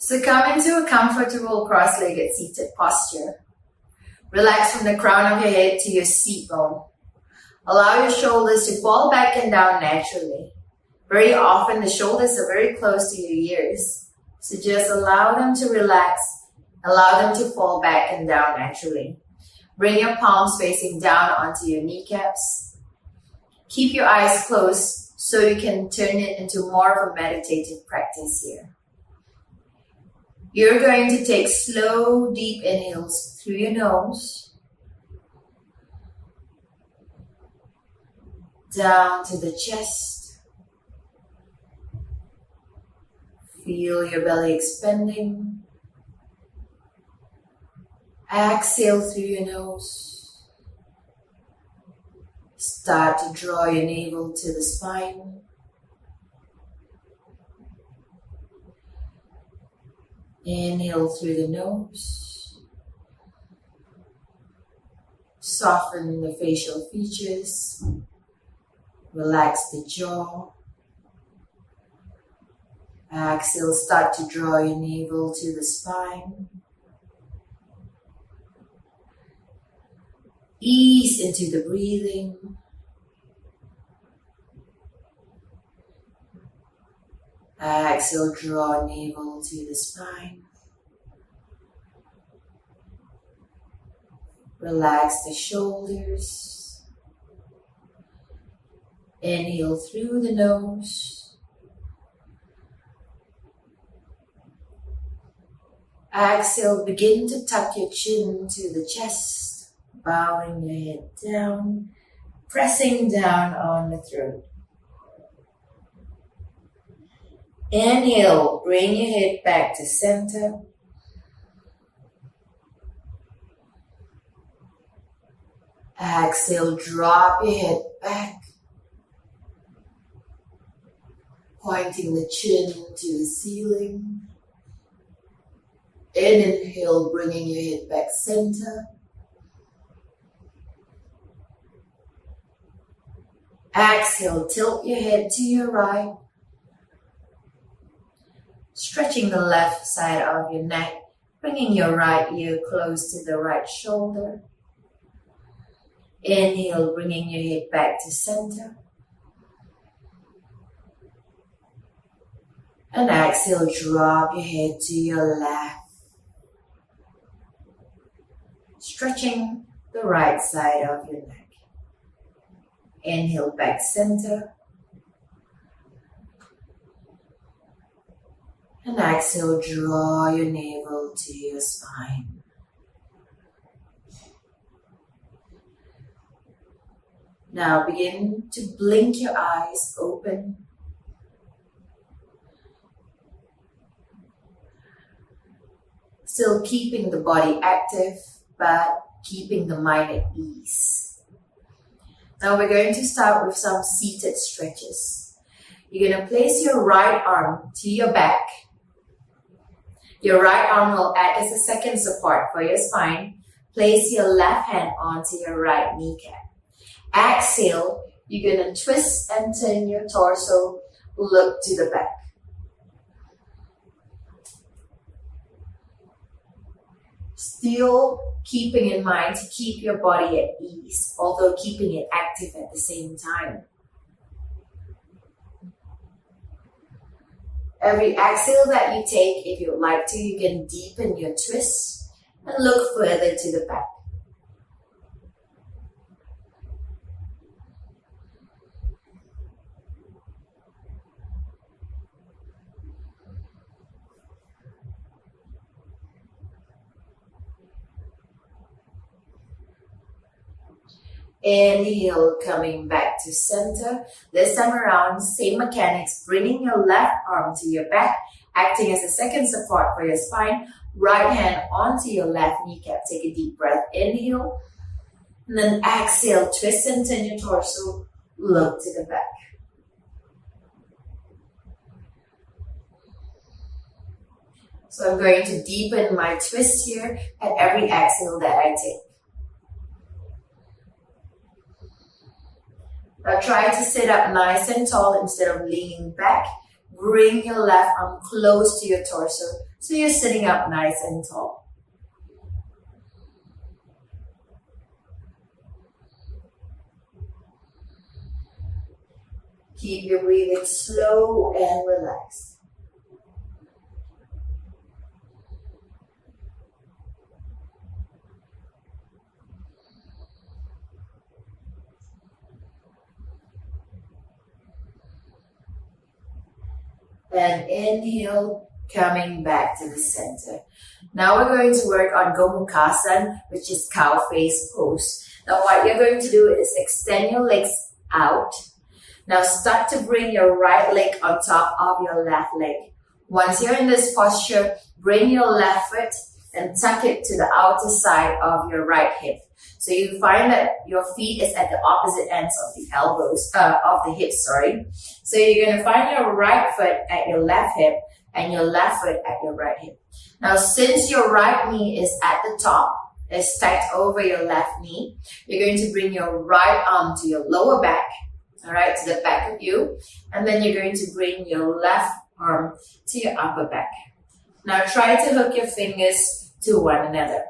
So come into a comfortable cross-legged seated posture. Relax from the crown of your head to your seat bone. Allow your shoulders to fall back and down naturally. Very often the shoulders are very close to your ears. So just allow them to relax. Allow them to fall back and down naturally. Bring your palms facing down onto your kneecaps. Keep your eyes closed so you can turn it into more of a meditative practice here. You're going to take slow, deep inhales through your nose, down to the chest. Feel your belly expanding. Exhale through your nose. Start to draw your navel to the spine. Inhale through the nose. Soften the facial features. Relax the jaw. Exhale, start to draw your navel to the spine. Ease into the breathing. Exhale, draw navel to the spine. Relax the shoulders. Inhale through the nose. Exhale, begin to tuck your chin to the chest, bowing your head down, pressing down on the throat. Inhale, bring your head back to center. Exhale, drop your head back, pointing the chin to the ceiling. Inhale, bringing your head back center. Exhale, tilt your head to your right. Stretching the left side of your neck, bringing your right ear close to the right shoulder. Inhale, bringing your head back to center. And exhale, drop your head to your left. Stretching the right side of your neck. Inhale, back center. And exhale, draw your navel to your spine. Now begin to blink your eyes open. Still keeping the body active, but keeping the mind at ease. Now we're going to start with some seated stretches. You're going to place your right arm to your back. Your right arm will act as a second support for your spine. Place your left hand onto your right kneecap. Exhale, you're going to twist and turn your torso, look to the back. Still keeping in mind to keep your body at ease, although keeping it active at the same time. Every exhale that you take, if you'd like to, you can deepen your twist and look further to the back. Inhale, coming back to center. This time around, same mechanics, bringing your left arm to your back, acting as a second support for your spine. Right hand onto your left kneecap. Take a deep breath. Inhale. And then exhale, twist and turn your torso. Look to the back. So I'm going to deepen my twist here at every exhale that I take. Now try to sit up nice and tall instead of leaning back. bring your left arm close to your torso so you're sitting up nice and tall. Keep your breathing slow and relaxed. And inhale, coming back to the center. Now we're going to work on Gomukhasana, which is cow face pose. Now what you're going to do is extend your legs out. Now start to bring your right leg on top of your left leg. Once you're in this posture, bring your left foot and tuck it to the outer side of your right hip. So you find that your feet is at the opposite ends of the of the hips, sorry. So you're going to find your right foot at your left hip and your left foot at your right hip. Now, since your right knee is at the top, is stacked over your left knee, you're going to bring your right arm to your lower back, all right, to the back of you. And then you're going to bring your left arm to your upper back. Now, try to hook your fingers to one another.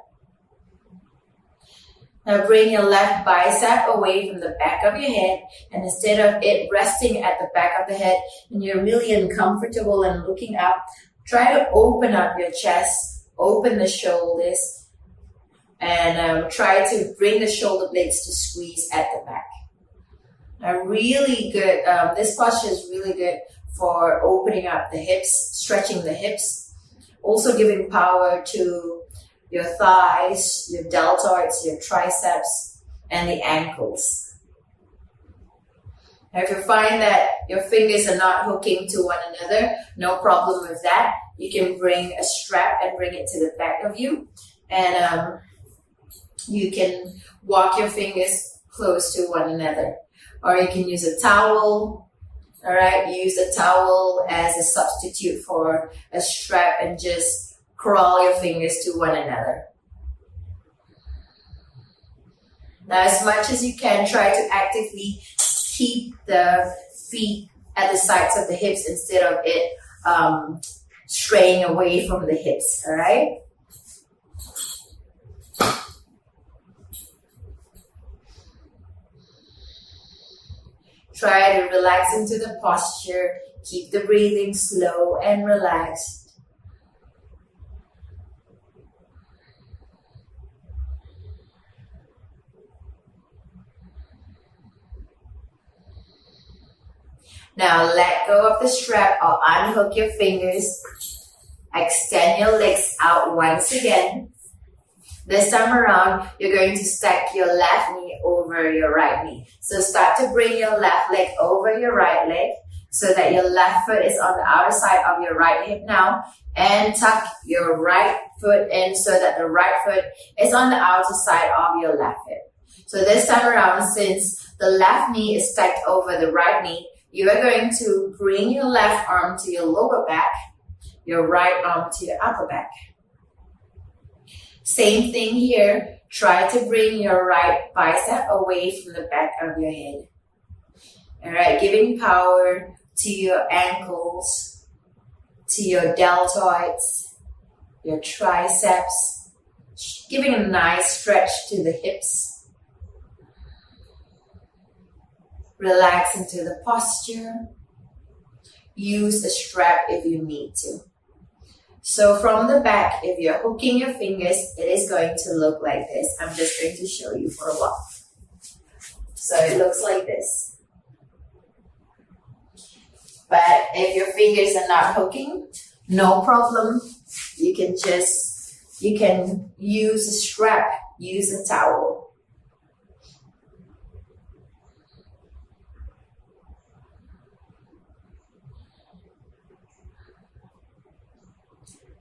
Now bring your left bicep away from the back of your head, and instead of it resting at the back of the head and you're really uncomfortable and looking up, try to open up your chest, open the shoulders, and try to bring the shoulder blades to squeeze at the back. Now really good, this posture is really good for opening up the hips, stretching the hips, also giving power to your thighs, your deltoids, your triceps, and the ankles. Now, if you find that your fingers are not hooking to one another, no problem with that. You can bring a strap and bring it to the back of you. And you can walk your fingers close to one another. Or you can use a towel. All right, use a towel as a substitute for a strap and just crawl your fingers to one another. Now, as much as you can, try to actively keep the feet at the sides of the hips instead of it straying away from the hips, all right? Try to relax into the posture. Keep the breathing slow and relaxed. Now let go of the strap or unhook your fingers. Extend your legs out once again. This time around, you're going to stack your left knee over your right knee. So start to bring your left leg over your right leg so that your left foot is on the outer side of your right hip now. And tuck your right foot in so that the right foot is on the outer side of your left hip. So this time around, since the left knee is stacked over the right knee, you are going to bring your left arm to your lower back, your right arm to your upper back. Same thing here. Try to bring your right bicep away from the back of your head. All right, giving power to your ankles, to your deltoids, your triceps, giving a nice stretch to the hips. Relax into the posture. Use a strap if you need to. So from the back, if you're hooking your fingers, it is going to look like this. I'm just going to show you for a while. So it looks like this. But if your fingers are not hooking, no problem. You can use a strap, use a towel.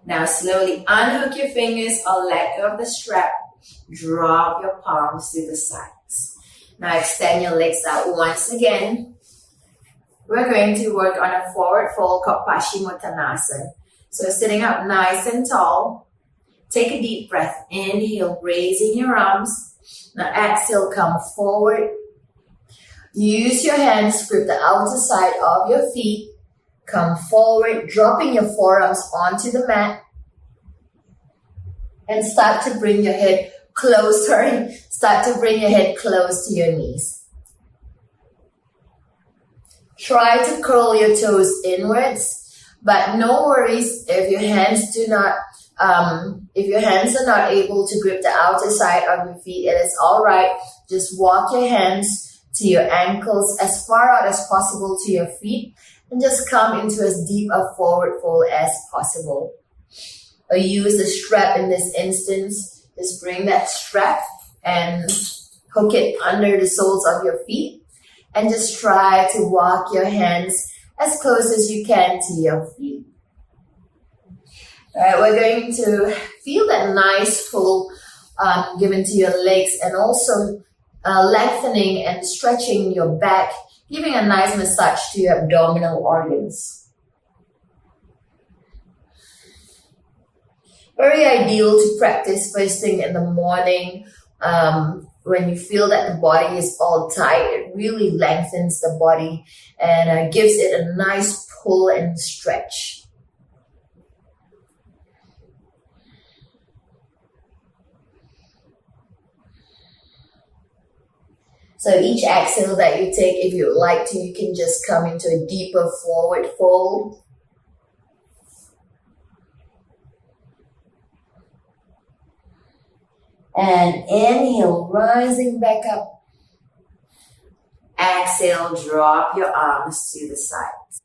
Now slowly unhook your fingers or let go of the strap. Drop your palms to the sides. Now extend your legs out once again. We're going to work on a forward fold called Paschimottanasana. So sitting up nice and tall. Take a deep breath. Inhale, raising your arms. Now exhale, come forward. Use your hands, grip the outer side of your feet. Come forward, dropping your forearms onto the mat. And start to bring your head closer. Start to bring your head close to your knees. Try to curl your toes inwards, but no worries if your hands are not able to grip the outer side of your feet. It is all right. Just walk your hands to your ankles as far out as possible to your feet, and just come into as deep a forward fold as possible. Or use the strap in this instance. Just bring that strap and hook it under the soles of your feet, and just try to walk your hands as close as you can to your feet. All right, we're going to feel that nice pull given to your legs, and also lengthening and stretching your back, giving a nice massage to your abdominal organs. Very ideal to practice first thing in the morning. When you feel that the body is all tight, it really lengthens the body and gives it a nice pull and stretch. So each exhale that you take, if you would like to, you can just come into a deeper forward fold. And inhale, rising back up. Exhale, drop your arms to the sides.